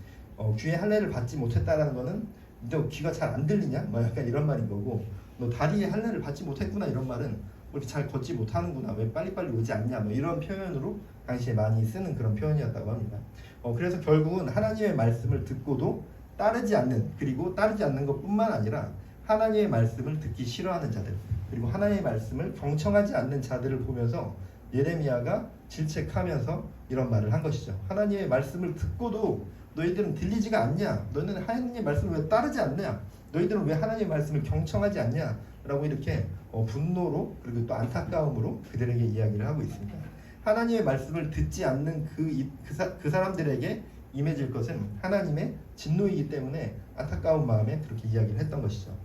S4: 귀에 할례를 받지 못했다라는 거는 너 귀가 잘 안 들리냐? 뭐 약간 이런 말인 거고 너 다리에 할례를 받지 못했구나 이런 말은 이렇게 잘 걷지 못하는구나 왜 빨리빨리 오지 않냐 뭐 이런 표현으로 당시에 많이 쓰는 그런 표현이었다고 합니다. 그래서 결국은 하나님의 말씀을 듣고도 따르지 않는 그리고 따르지 않는 것뿐만 아니라 하나님의 말씀을 듣기 싫어하는 자들 그리고 하나님의 말씀을 경청하지 않는 자들을 보면서 예레미야가 질책하면서 이런 말을 한 것이죠. 하나님의 말씀을 듣고도 너희들은 들리지가 않냐? 너희는 하나님의 말씀을 왜 따르지 않냐? 너희들은 왜 하나님의 말씀을 경청하지 않냐? 라고 이렇게 분노로 그리고 또 안타까움으로 그들에게 이야기를 하고 있습니다. 하나님의 말씀을 듣지 않는 그 사람들에게 임해질 것은 하나님의 진노이기 때문에 안타까운 마음에 그렇게 이야기를 했던 것이죠.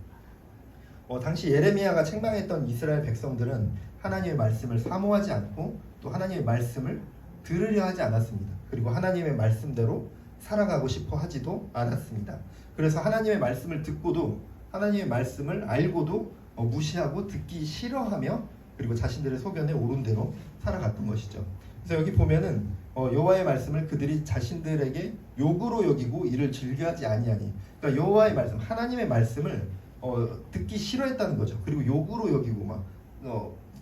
S4: 당시 예레미야가 책망했던 이스라엘 백성들은 하나님의 말씀을 사모하지 않고 또 하나님의 말씀을 들으려 하지 않았습니다. 그리고 하나님의 말씀대로 살아가고 싶어 하지도 않았습니다. 그래서 하나님의 말씀을 듣고도 하나님의 말씀을 알고도 무시하고 듣기 싫어하며 그리고 자신들의 소견에 옳은 대로 살아갔던 것이죠. 그래서 여기 보면은 여호와의 말씀을 그들이 자신들에게 욕으로 여기고 이를 즐겨하지 아니하니 그러니까 여호와의 말씀 하나님의 말씀을 듣기 싫어했다는 거죠. 그리고 욕으로 여기고 막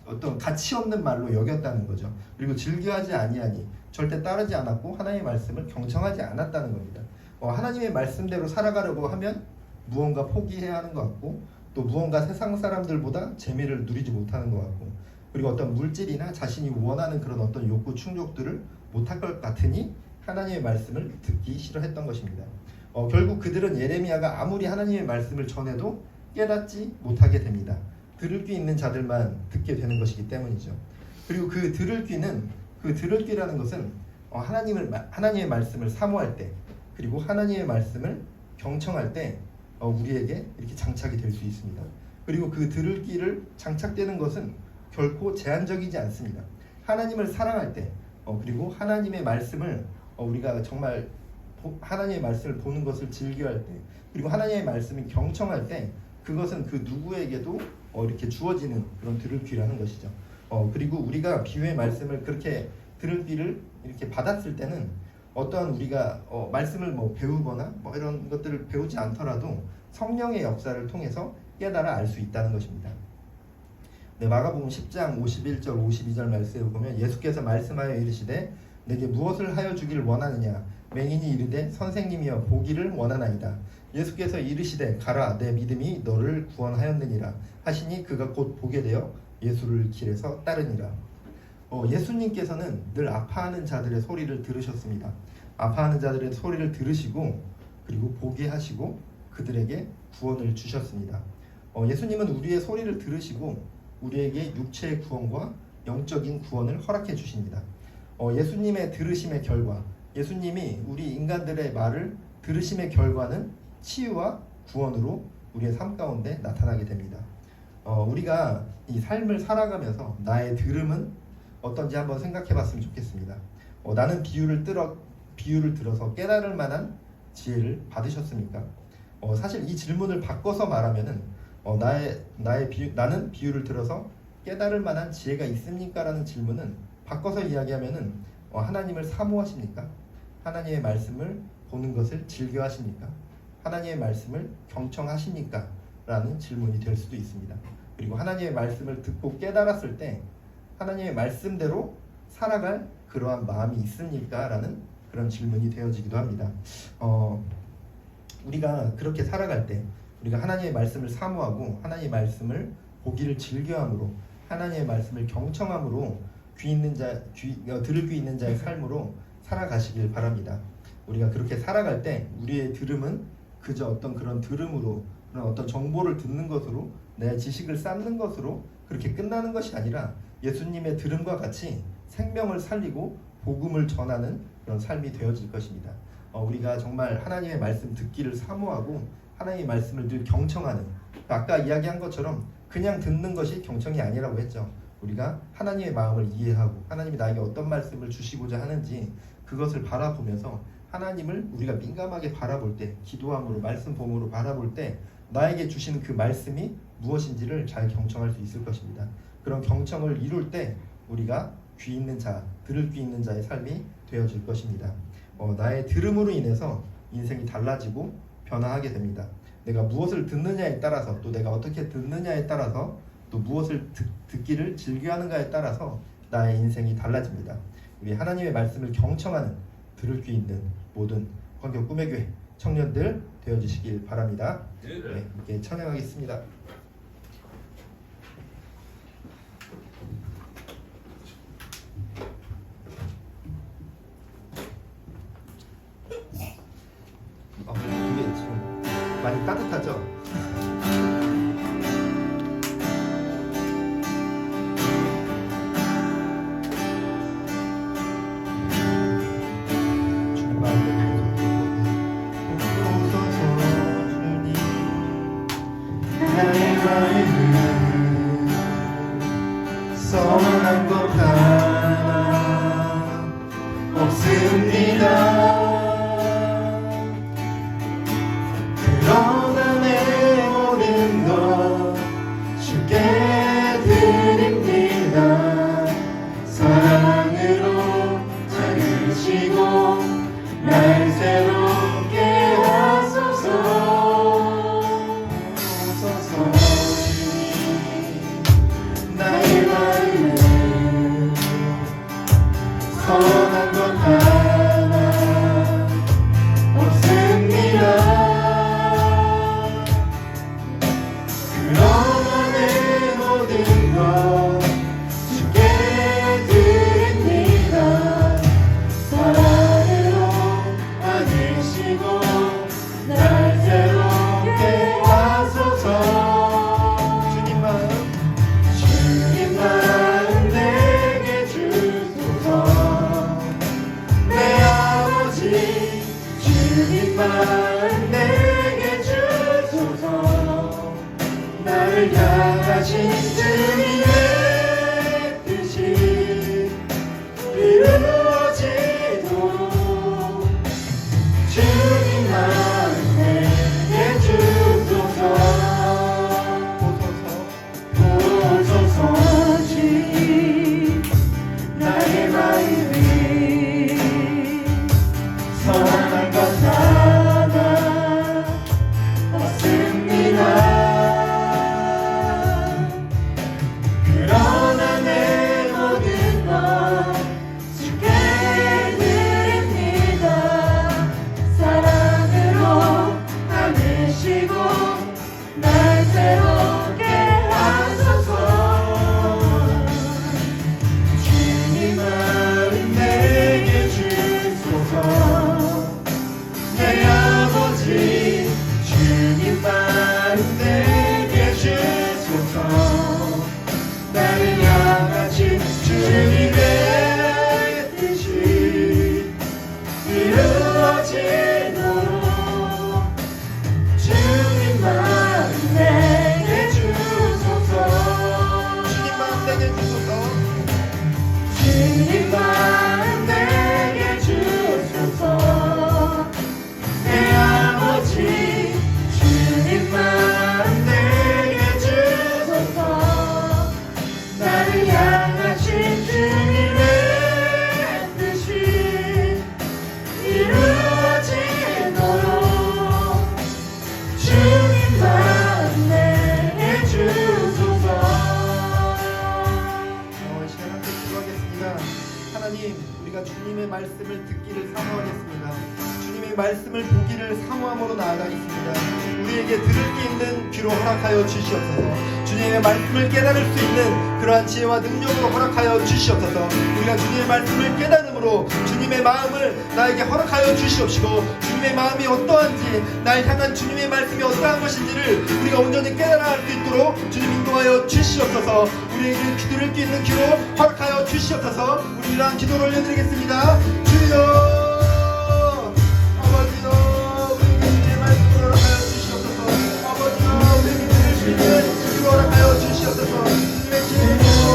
S4: 어떤 가치 없는 말로 여겼다는 거죠. 그리고 즐겨하지 아니하니 절대 따르지 않았고 하나님의 말씀을 경청하지 않았다는 겁니다. 하나님의 말씀대로 살아가려고 하면 무언가 포기해야 하는 것 같고 또 무언가 세상 사람들보다 재미를 누리지 못하는 것 같고 그리고 어떤 물질이나 자신이 원하는 그런 어떤 욕구 충족들을 못할 것 같으니 하나님의 말씀을 듣기 싫어했던 것입니다. 결국 그들은 예레미야가 아무리 하나님의 말씀을 전해도 깨닫지 못하게 됩니다. 들을 귀 있는 자들만 듣게 되는 것이기 때문이죠. 그리고 그 들을 귀라는 것은 하나님의 말씀을 사모할 때 그리고 하나님의 말씀을 경청할 때 우리에게 이렇게 장착이 될 수 있습니다. 그리고 그 들을 귀를 장착되는 것은 결코 제한적이지 않습니다. 하나님을 사랑할 때 그리고 하나님의 말씀을 우리가 정말 하나님의 말씀을 보는 것을 즐겨할 때 그리고 하나님의 말씀을 경청할 때 그것은 그 누구에게도 이렇게 주어지는 그런 들을 귀라는 것이죠. 그리고 우리가 비유의 말씀을 그렇게 들을 귀를 이렇게 받았을 때는 어떠한 우리가 말씀을 배우거나 이런 것들을 배우지 않더라도 성령의 역사를 통해서 깨달아 알 수 있다는 것입니다. 네, 마가복음 10장 51절 52절 말씀에 보면 예수께서 말씀하여 이르시되 내게 무엇을 하여 주기를 원하느냐 맹인이 이르되 선생님이여 보기를 원하나이다. 예수께서 이르시되 가라 내 믿음이 너를 구원하였느니라 하시니 그가 곧 보게 되어 예수를 길에서 따르니라. 예수님께서는 늘 아파하는 자들의 소리를 들으셨습니다. 아파하는 자들의 소리를 들으시고 그리고 보게 하시고 그들에게 구원을 주셨습니다. 예수님은 우리의 소리를 들으시고 우리에게 육체의 구원과 영적인 구원을 허락해 주십니다. 예수님의 들으심의 결과 예수님이 우리 인간들의 말을 들으심의 결과는 치유와 구원으로 우리의 삶 가운데 나타나게 됩니다. 우리가 이 삶을 살아가면서 나의 들음은 어떤지 한번 생각해 봤으면 좋겠습니다. 나는 비유를 들어서 깨달을 만한 지혜를 받으셨습니까? 사실 이 질문을 바꿔서 말하면은 나는 비유를 들어서 깨달을 만한 지혜가 있습니까? 라는 질문은 바꿔서 이야기하면은 하나님을 사모하십니까? 하나님의 말씀을 보는 것을 즐겨하십니까? 하나님의 말씀을 경청하십니까? 라는 질문이 될 수도 있습니다. 그리고 하나님의 말씀을 듣고 깨달았을 때 하나님의 말씀대로 살아갈 그러한 마음이 있습니까? 라는 그런 질문이 되어지기도 합니다. 우리가 그렇게 살아갈 때 우리가 하나님의 말씀을 사모하고 하나님의 말씀을 보기를 즐겨함으로 하나님의 말씀을 경청함으로 들을 귀 있는 자의 삶으로 살아가시길 바랍니다. 우리가 그렇게 살아갈 때 우리의 들음은 그저 어떤 그런 들음으로, 그런 어떤 정보를 듣는 것으로, 내 지식을 쌓는 것으로 그렇게 끝나는 것이 아니라 예수님의 들음과 같이 생명을 살리고 복음을 전하는 그런 삶이 되어질 것입니다. 우리가 정말 하나님의 말씀 듣기를 사모하고 하나님의 말씀을 늘 경청하는, 아까 이야기한 것처럼 그냥 듣는 것이 경청이 아니라고 했죠. 우리가 하나님의 마음을 이해하고 하나님이 나에게 어떤 말씀을 주시고자 하는지 그것을 바라보면서 하나님을 우리가 민감하게 바라볼 때, 기도함으로 말씀 봄으로 바라볼 때 나에게 주시는 그 말씀이 무엇인지를 잘 경청할 수 있을 것입니다. 그런 경청을 이룰 때 우리가 귀 있는 자, 들을 귀 있는 자의 삶이 되어질 것입니다. 나의 들음으로 인해서 인생이 달라지고 변화하게 됩니다. 내가 무엇을 듣느냐에 따라서, 또 내가 어떻게 듣느냐에 따라서, 또 무엇을 듣기를 즐겨하는가에 따라서 나의 인생이 달라집니다. 우리 하나님의 말씀을 경청하는, 들을 귀 있는 모든 광경 꿈의 교회 청년들 되어주시길 바랍니다. 네, 이렇게 찬양하겠습니다. 이게 지금 많이 따뜻하죠?
S3: 선한 것 하나 없습니다. 그러나 내 모든 것 주께 드립니다. 사랑으로 찾으시고 날 새롭게 하소서. 오소서 나의 마음은 선한 것 하나 없습니다. 그러나 내 모든 것 주께 드립니다. 사랑으로 안으시고 날 새롭게 하소서. 주님 마음 내게 주소서. 내 아버지 주님 마음 내게 주소서. 나를 향하신 주님의 뜻이 이루어지도록 주님 마음 내게 주소서. 보소서 주님 나의 마음이 선한 것 하나 없습니다. 그러나 내 모든 것 주께 드립니다. 사랑으로 안으시고 날 새롭게 하소서. 주님 마음 내게 주소서. 내 아버지 주님 마음 내게 주소서. 나를 향하신 주님의 뜻이 이루어지도록 주님 마음 내게 주소서. 주님 마음 내게 주소서. 주님 마음 내게 주소서. 내 아버지 주님 마음 내게 주소서. 나를 향하신 주님의 뜻이 이루어지도록 주님 마음 내게 주소서.
S4: 이 시간 함께 기도하겠습니다. 하나님, 우리가 주님의 말씀을 듣기를 사모하겠습니다. 주님의 말씀을 보기를 사모함으로 나아가겠습니다. 우리의 우리에게 들을 수 있는 귀로 허락하여 주시옵소서. 주님의 말씀을 깨달을 수 있는 그러한 지혜와 능력으로 허락하여 주시옵소서. 우리가 주님의 말씀을 깨달음으로 주님의 마음을 나에게 허락하여 주시옵시고, 주님의 마음이 어떠한지, 날 향한 주님의 말씀이 어떠한 것인지를 우리가 온전히 깨달아 알 수 있도록 주님 인도하여 주시옵소서. 우리에게 들을 수 있는 귀로 허락하여 주시옵소서. 우리 이러한 기도를 올려드리겠습니다. 주여, 아버지여, 우리에게 주님의 말씀을 허락하여 주시옵소서. 아버지여, 우리에게 들을 수 있는 귀로 허락하여 주시옵소서. 주님의 지혜로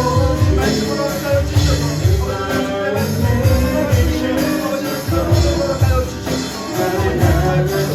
S4: 말씀을 허락하여 주시옵소서. 주님의 말씀을 허락하여 주시옵소서. 허락하여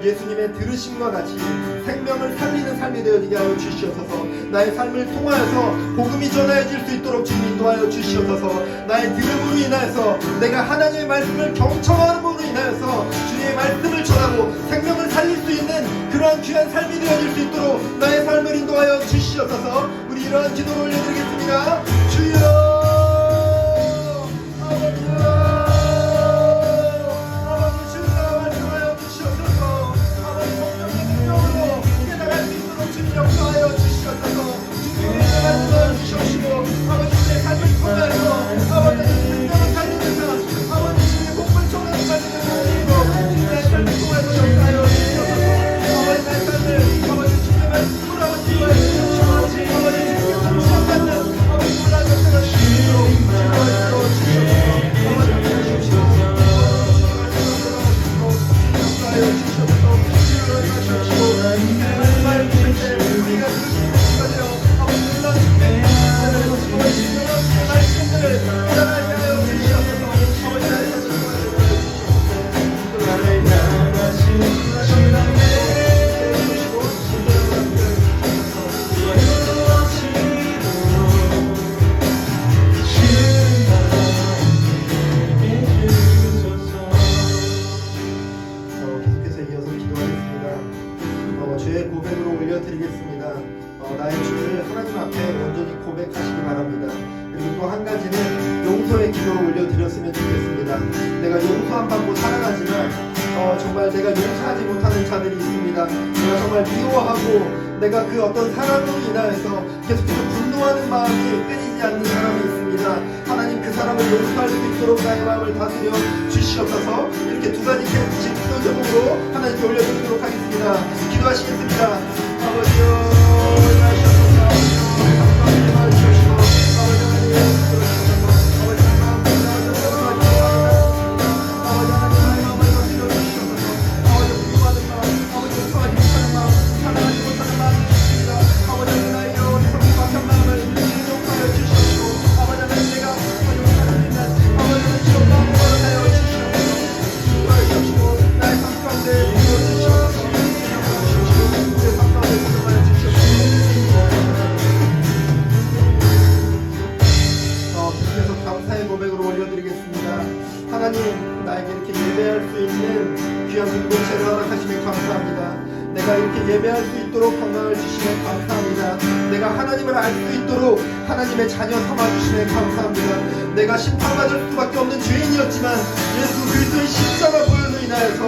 S4: 예수님의 들으심과 같이 생명을 살리는 삶이 되어지게 하여 주시옵소서. 나의 삶을 통하여서 복음이 전해질 수 있도록 주님 인도하여 주시옵소서. 나의 들음으로 인하여서 내가 하나님의 말씀을 경청함으로 인하여서 주님의 말씀을 전하고 생명을 살릴 수 있는 그러한 귀한 삶이 되어질 수 있도록 나의 삶을 인도하여 주시옵소서. 우리 이러한 기도를 올려드리겠습니다. 주여, 역사하여 주시옵소서. 주님의 말씀을 주시옵시고, 아버지의 삶을 통하여서 아버지의 생명을 살리는 삶, 아버지의 복을 전하는 삶을 살리고 주님의 삶을 통하여서 역사하여 주시옵소서. 아버지 나의 삶을 아버지 주님의 말씀으로 아버지와 주시옵시고, 아버지 주님께 감사받는 아버지 문화 역사가 주시옵시고, 주님으로 주시옵소서. 아버지 주시옵시고, 역사하여 주시옵소서. 주님으로 주시옵시고, 주님의 말씀 우리가 주시옵소서. 아버지 놀라운 주님의 말씀들을 전하게 하여 주시옵소서. 아버지 나의 삶을 계속해서 이어서 기도하겠습니다. 죄의 고백으로 올려드리겠습니다. 나의 죄를 하나님 앞에 온전히 고백하시기 바랍니다. 그리고 또 한 가지는 용서의 기도로 올려드렸으면 좋겠습니다. 내가 용서 안 받고 살아가지만 정말 내가 용서하지 못하는 자들이 있습니다. 내가 정말 미워하고 내가 그 어떤 사람으로 인하여서 계속해서 분노하는 마음이 끊이지 않는 사람이 있습니다. 하나님 그 사람을 용서할 수 있도록 나의 마음을 다스려 주시옵소서. 이렇게 두 가지 기도 제목으로 하나님께 올려드리도록 하겠습니다. 기도하시겠습니다. 아버지요, 하나님, 나에게 이렇게 예배할 수 있는 귀한 공동체를 허락하시면 감사합니다. 내가 이렇게 예배할 수 있도록 건강을 주시면 감사합니다. 내가 하나님을 알 수 있도록 하나님의 자녀 삼아주시면 감사합니다. 내가 심판받을 수밖에 없는 죄인이었지만 예수 그리스도의 십자가 보혈로 인하여서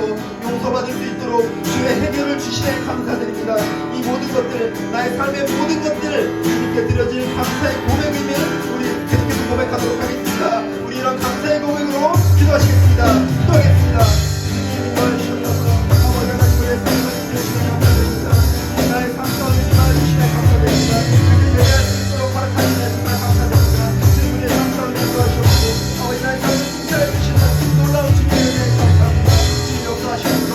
S4: 용서받을 수 있도록 주의 해결을 주시면 감사드립니다. 이 모든 것들, 나의 삶의 모든 것들을 주님께 드려질 감사의 고백이면 우리 계속해서 고백하도록 하겠습니다. 우리 이런 감사의 고백으로 기도하시겠습니다. 기도하겠습니다. 주님 인도하시옵소서. 아버지 하나님의 삶을 주시면 감사드립니다. 나의 삶 가운데 임하시면 감사드립니다. 그렇게 예배할 수 있도록 허락하시면 정말 감사드립니다. 주님의 삶 가운데 인도하시옵소서. 아버지 나의 삶을 통제해 주시는 놀라운 주님에 대해 감사합니다. 주님 역사하시옵소서.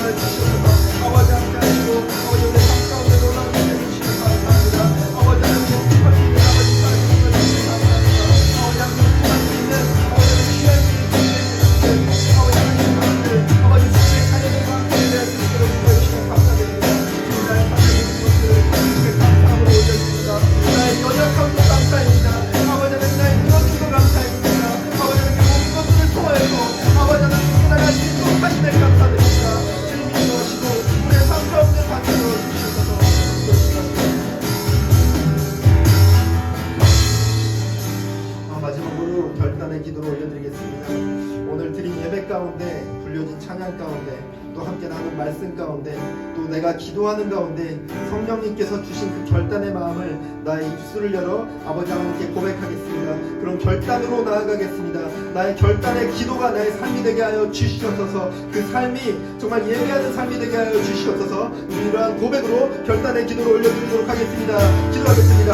S4: 예배 가운데 불려진 찬양 가운데 또 함께 나눈 말씀 가운데 또 내가 기도하는 가운데 성령님께서 주신 그 결단의 마음을 나의 입술을 열어 아버지 하나님께 고백하겠습니다. 그럼 결단으로 나아가겠습니다. 나의 결단의 기도가 나의 삶이 되게 하여 주시옵소서. 그 삶이 정말 예배하는 삶이 되게 하여 주시옵소서. 우리 이러한 고백으로 결단의 기도를 올려드리도록 하겠습니다. 기도하겠습니다.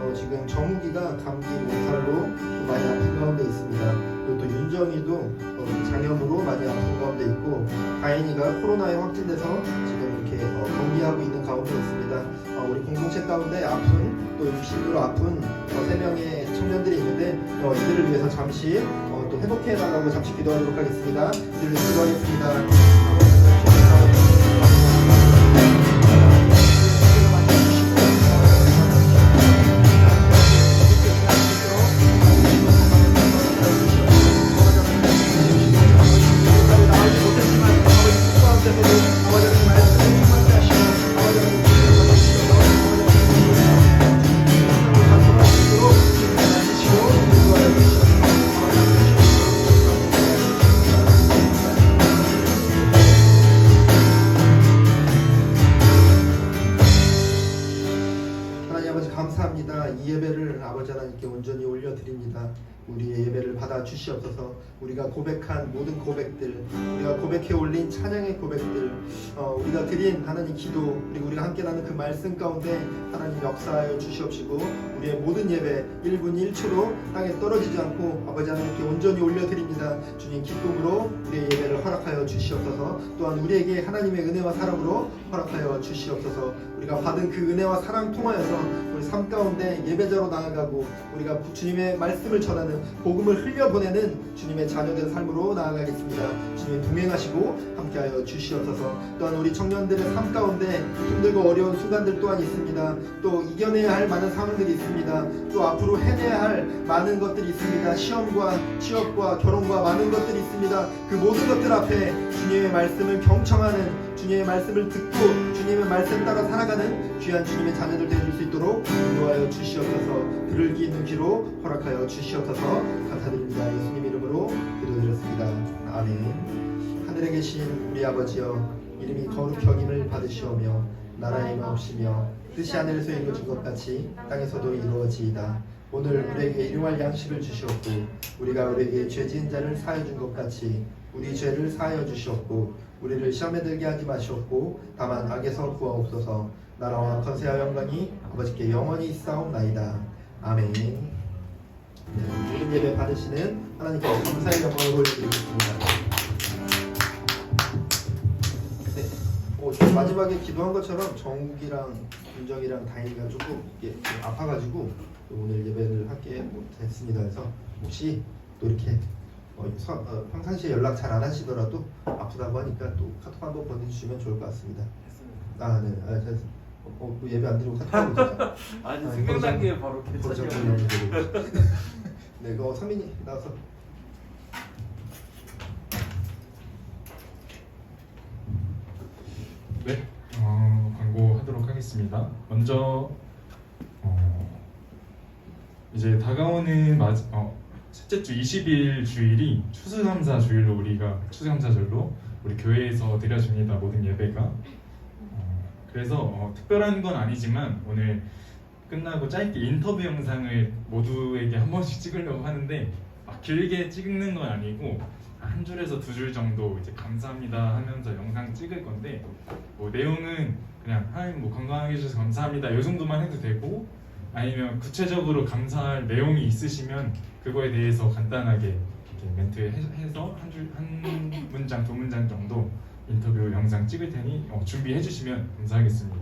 S4: 아버지 지금 정욱이가 감기 몸살로 많이 아픈 가운데 있습니다. 그리고 또 윤정이도 장염으로 많이 아픈 가운데 있고 다인이가 코로나에 확진돼서 지금 이렇게 격리하고 있는 가운데 있습니다. 우리 공동체 가운데 아픈 또 육신으로 아픈 3명의 청년들이 있는데 이들을 위해서 잠시 또 회복해 달라고 잠시 기도하도록 하겠습니다. 이들을 기도하겠습니다. 감사합니다. 이 예배를 아버지 하나님께 온전히 올려드립니다. 우리의 예배를 받아 주시옵소서. 우리가 고백한 모든 고백들, 우리가 고백해 올린 찬양의 고백들, 우리가 드린 하나님 기도, 그리고 우리가 함께 나눈 그 말씀 가운데 하나님 역사하여 주시옵시고 우리의 모든 예배 1분 1초로 땅에 떨어지지 않고 아버지 하나님께 온전히 올려드립니다. 주님 기쁨으로 우리의 예배를 허락하여 주시옵소서. 또한 우리에게 하나님의 은혜와 사랑으로 허락하여 주시옵소서. 우리가 받은 그 은혜와 사랑 통하여서 우리 삶 가운데 예배자로 나아가고 우리가 주님의 말씀을 전하는 복음을 흘려보내는 주님의 자녀된 삶으로 나아가겠습니다. 주님 동행하시고 함께하여 주시옵소서. 또한 우리 청년들의 삶 가운데 힘들고 어려운 순간들 또한 있습니다. 또 이겨내야 할 많은 상황들이 있습니다. 또 앞으로 해내야 할 많은 것들이 있습니다. 시험과 취업과 결혼과 많은 것들이 있습니다. 그 모든 것들 앞에 주님의 말씀을 경청하는, 주님의 말씀을 듣고 주님의 말씀 따라 살아가는 귀한 주님의 자녀들 되어줄 수 있도록 인도하여 주시옵소서. 들을 귀 있는 귀로 허락하여 주시옵소서. 감사드립니다. 예수님 이름으로 기도드렸습니다. 아멘. 하늘에 계신 우리 아버지여, 이름이 거룩히 여김을 받으시오며 나라의 임하옵시며 뜻이 하늘에서 이루어진 것 같이 땅에서도 이루어지이다. 오늘 우리에게 일용할 양식을 주시옵고 우리가 우리에게 죄 지은 자를 사하여 준 것 같이 우리 죄를 사하여 주시옵고 우리를 시험에 들게 하지 마시옵고 다만 악에서 구하옵소서. 나라와 권세와 영광이 아버지께 영원히 있사옵나이다. 아멘. 네, 모든 예배 받으시는 하나님께 감사의 영광을 올려드리겠습니다. 네, 마지막에 기도한 것처럼 정욱이랑 윤정이랑 다인이가 조금 아파가지고 오늘 예배를 함께 못했습니다. 그래서 혹시 또 이렇게 평상시에 연락 잘 안 하시더라도 아프다고 하니까 또 카톡 한번 보내주시면 좋을 것 같습니다. 아, 네. 예배 안 드리고 카톡 하고 있죠.
S5: 아니 생각 단계에 바로 괜찮아요.
S4: 네, 상민이 나와서.
S6: 네, 광고하도록 하겠습니다. 먼저 이제 다가오는 셋째 주 20일 주일이 추수감사 주일로 우리가 추수감사절로 우리 교회에서 드려집니다. 모든 예배가. 그래서 특별한 건 아니지만 오늘 끝나고 짧게 인터뷰 영상을 모두에게 한 번씩 찍으려고 하는데 길게 찍는 건 아니고 한 줄에서 2줄 정도 이제 감사합니다 하면서 영상 찍을 건데 내용은 그냥 하나님 건강하게 해주셔서 감사합니다 이 정도만 해도 되고 아니면 구체적으로 감사할 내용이 있으시면 그거에 대해서 간단하게 이렇게 멘트 해서 한 문장 2문장 정도 인터뷰 영상 찍을 테니 준비해 주시면 감사하겠습니다.